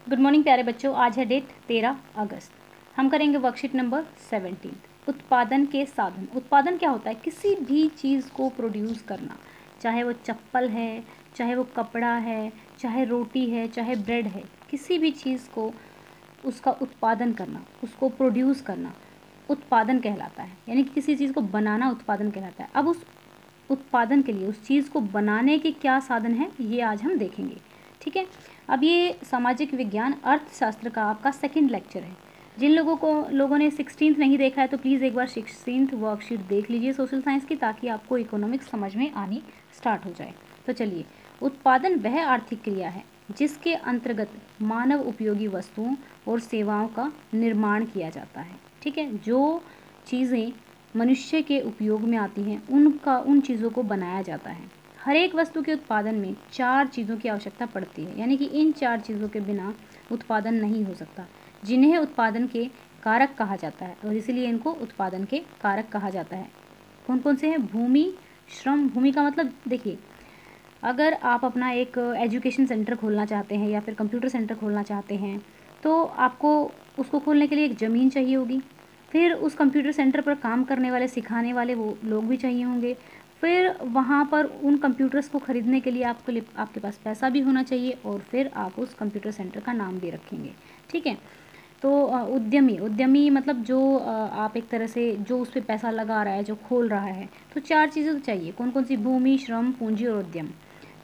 Good morning प्यारे बच्चों। आज है डेट 13 अगस्त। हम करेंगे वर्कशीट नंबर 17। उत्पादन के साधन। उत्पादन क्या होता है? किसी भी चीज़ को प्रोड्यूस करना, चाहे वो चप्पल है, चाहे वो कपड़ा है, चाहे रोटी है, चाहे ब्रेड है, किसी भी चीज़ को उसका उत्पादन करना, उसको प्रोड्यूस करना उत्पादन कहलाता है। यानी कि किसी चीज़ को बनाना उत्पादन कहलाता है। अब उस उत्पादन के लिए, उस चीज़ को बनाने के क्या साधन हैं, ये आज हम देखेंगे। ठीक है। अब ये सामाजिक विज्ञान अर्थशास्त्र का आपका सेकंड लेक्चर है। जिन लोगों ने 16th नहीं देखा है तो प्लीज़ एक बार 16th वर्कशीट देख लीजिए सोशल साइंस की, ताकि आपको इकोनॉमिक्स समझ में आनी स्टार्ट हो जाए। तो चलिए, उत्पादन वह आर्थिक क्रिया है जिसके अंतर्गत मानव उपयोगी वस्तुओं और सेवाओं का निर्माण किया जाता है। ठीक है। जो चीज़ें मनुष्य के उपयोग में आती हैं उन चीज़ों को बनाया जाता है। हर एक वस्तु के उत्पादन में 4 चीज़ों की आवश्यकता पड़ती है, यानी कि इन 4 चीज़ों के बिना उत्पादन नहीं हो सकता, जिन्हें उत्पादन के कारक कहा जाता है, और इसीलिए इनको उत्पादन के कारक कहा जाता है। कौन कौन से हैं? भूमि, श्रम। भूमि का मतलब देखिए, अगर आप अपना एक एजुकेशन सेंटर खोलना चाहते हैं या फिर कंप्यूटर सेंटर खोलना चाहते हैं, तो आपको उसको खोलने के लिए एक ज़मीन चाहिए होगी। फिर उस कंप्यूटर सेंटर पर काम करने वाले, सिखाने वाले वो लोग भी चाहिए होंगे। फिर वहाँ पर उन कंप्यूटर्स को ख़रीदने के लिए आपके पास पैसा भी होना चाहिए, और फिर आप उस कंप्यूटर सेंटर का नाम भी रखेंगे। ठीक है। तो उद्यमी मतलब जो आप एक तरह से जो उस पर पैसा लगा रहा है, जो खोल रहा है। तो 4 चीज़ें तो चाहिए। कौन कौन सी? भूमि, श्रम, पूंजी और उद्यम।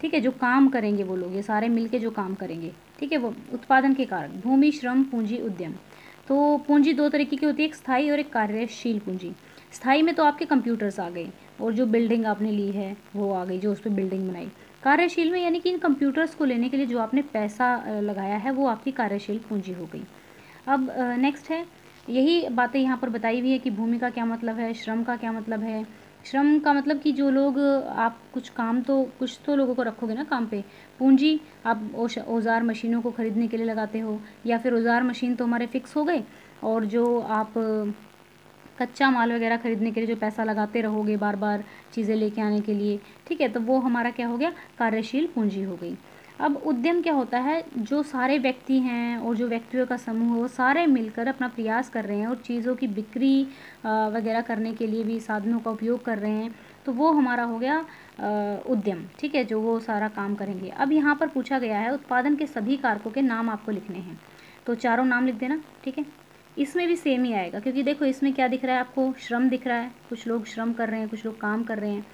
ठीक है। जो काम करेंगे वो लोग, ये सारे मिलके जो काम करेंगे। ठीक है। वो उत्पादन के कारक भूमि, श्रम, पूंजी, उद्यम। तो पूंजी 2 तरीके की होती है, एक स्थायी और एक कार्यशील पूंजी। स्थायी में तो आपके कंप्यूटर्स आ गए, और जो बिल्डिंग आपने ली है वो आ गई, जो उस पर बिल्डिंग बनाई। कार्यशील में यानी कि इन कंप्यूटर्स को लेने के लिए जो आपने पैसा लगाया है वो आपकी कार्यशील पूंजी हो गई। अब नेक्स्ट है, यही बातें यहाँ पर बताई हुई है कि भूमि का क्या मतलब है, श्रम का क्या मतलब है। श्रम का मतलब कि जो लोग, आप कुछ तो लोगों को रखोगे ना काम पे। पूंजी, आप औजार मशीनों को ख़रीदने के लिए लगाते हो, या फिर औजार मशीन तो हमारे फिक्स हो गए, और जो आप कच्चा माल वगैरह ख़रीदने के लिए जो पैसा लगाते रहोगे बार बार चीज़ें लेके आने के लिए। ठीक है। तो वो हमारा क्या हो गया? कार्यशील पूंजी हो गई। अब उद्यम क्या होता है? जो सारे व्यक्ति हैं और जो व्यक्तियों का समूह, वो सारे मिलकर अपना प्रयास कर रहे हैं और चीज़ों की बिक्री वगैरह करने के लिए भी साधनों का उपयोग कर रहे हैं, तो वो हमारा हो गया उद्यम। ठीक है। जो वो सारा काम करेंगे। अब यहाँ पर पूछा गया है उत्पादन के सभी कारकों के नाम आपको लिखने हैं, तो चारों नाम लिख देना। ठीक है। इसमें भी सेम ही आएगा, क्योंकि देखो इसमें क्या दिख रहा है आपको? श्रम दिख रहा है, कुछ लोग श्रम कर रहे हैं, कुछ लोग काम कर रहे हैं।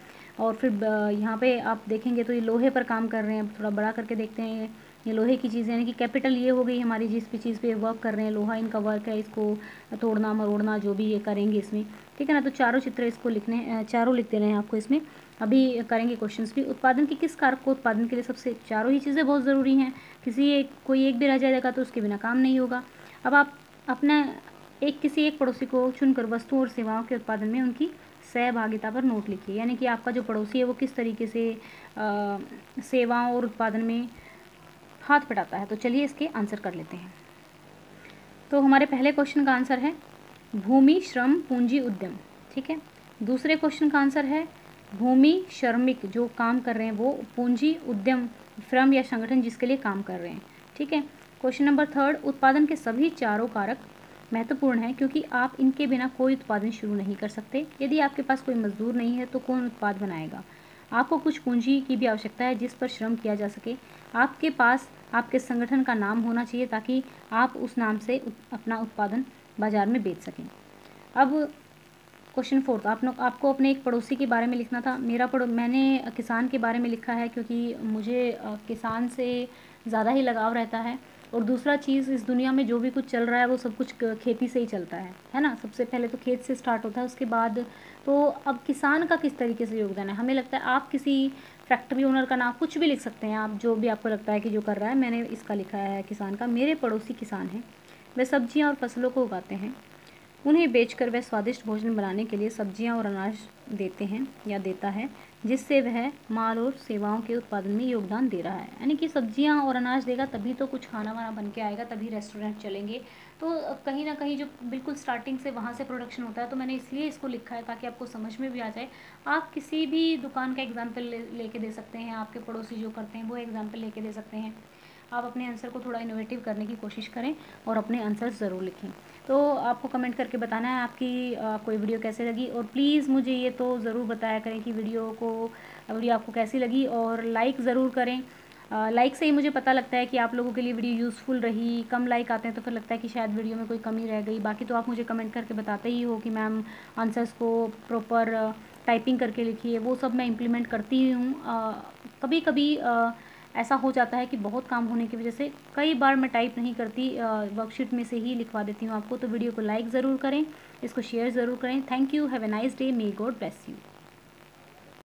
और फिर यहाँ पे आप देखेंगे तो ये लोहे पर काम कर रहे हैं। थोड़ा बड़ा करके देखते हैं, ये लोहे की चीज़, यानी कि कैपिटल ये हो गई हमारी, जिस भी चीज़ पे वर्क कर रहे हैं, लोहा इनका वर्क है, इसको तोड़ना मरोड़ना जो भी ये करेंगे इसमें। ठीक है ना। तो चारों चित्र इसको लिखने, चारों लिख देने हैं आपको इसमें। अभी करेंगे क्वेश्चंस भी। उत्पादन के किस कारक को उत्पादन के लिए सबसे, चारों ही चीज़ें बहुत ज़रूरी हैं, कोई एक भी रह जाएगा तो उसके बिना काम नहीं होगा। अब आप अपना किसी एक पड़ोसी को चुनकर वस्तुओं और सेवाओं के उत्पादन में उनकी सहभागिता पर नोट लिखिए, यानी कि आपका जो पड़ोसी है वो किस तरीके से सेवाओं और उत्पादन में हाथ बटाता है। तो चलिए इसके आंसर कर लेते हैं। तो हमारे पहले क्वेश्चन का आंसर है भूमि, श्रम, पूंजी, उद्यम। ठीक है। दूसरे क्वेश्चन का आंसर है भूमि, श्रमिक जो काम कर रहे हैं वो, पूंजी, उद्यम फर्म या संगठन जिसके लिए काम कर रहे हैं। ठीक है। क्वेश्चन नंबर 3, उत्पादन के सभी चारों कारक महत्वपूर्ण है, क्योंकि आप इनके बिना कोई उत्पादन शुरू नहीं कर सकते। यदि आपके पास कोई मजदूर नहीं है तो कौन उत्पाद बनाएगा? आपको कुछ पूंजी की भी आवश्यकता है जिस पर श्रम किया जा सके। आपके पास आपके संगठन का नाम होना चाहिए ताकि आप उस नाम से अपना उत्पादन बाजार में बेच सकें। अब क्वेश्चन 4, आपको अपने एक पड़ोसी के बारे में लिखना था। मैंने किसान के बारे में लिखा है, क्योंकि मुझे किसान से ज़्यादा ही लगाव रहता है। और दूसरा चीज़, इस दुनिया में जो भी कुछ चल रहा है वो सब कुछ खेती से ही चलता है ना। सबसे पहले तो खेत से स्टार्ट होता है, उसके बाद तो अब किसान का किस तरीके से योगदान है। हमें लगता है आप किसी फैक्ट्री ओनर का नाम कुछ भी लिख सकते हैं, आप जो भी आपको लगता है कि जो कर रहा है। मैंने इसका लिखा है किसान का। मेरे पड़ोसी किसान हैं, वे सब्जियां और फसलों को उगाते हैं। उन्हें बेचकर वह स्वादिष्ट भोजन बनाने के लिए सब्जियां और अनाज देते हैं या देता है, जिससे वह माल और सेवाओं के उत्पादन में योगदान दे रहा है। यानी कि सब्जियां और अनाज देगा तभी तो कुछ खाना वाना बन के आएगा, तभी रेस्टोरेंट चलेंगे। तो कहीं ना कहीं जो बिल्कुल स्टार्टिंग से वहाँ से प्रोडक्शन होता है। तो मैंने इसलिए इसको लिखा है ताकि आपको समझ में भी आ जाए। आप किसी भी दुकान का एग्जाम्पल लेके दे सकते हैं, आपके पड़ोसी जो करते हैं वो एग्जाम्पल लेके दे सकते हैं। आप अपने आंसर को थोड़ा इनोवेटिव करने की कोशिश करें और अपने आंसर ज़रूर लिखें। तो आपको कमेंट करके बताना है आपको ये वीडियो कैसे लगी, और प्लीज़ मुझे ये तो ज़रूर बताया करें कि वीडियो आपको कैसी लगी, और लाइक ज़रूर करें। लाइक से ही मुझे पता लगता है कि आप लोगों के लिए वीडियो यूज़फुल रही। कम लाइक आते हैं तो फिर लगता है कि शायद वीडियो में कोई कमी रह गई। बाकी तो आप मुझे कमेंट करके बताते ही हो कि मैम आंसर्स को प्रॉपर टाइपिंग करके लिखिए, वो सब मैं इम्प्लीमेंट करती ही हूँ। कभी कभी ऐसा हो जाता है कि बहुत काम होने की वजह से कई बार मैं टाइप नहीं करती, वर्कशीट में से ही लिखवा देती हूँ आपको। तो वीडियो को लाइक ज़रूर करें, इसको शेयर ज़रूर करें। Thank you, have a nice day, may God bless you.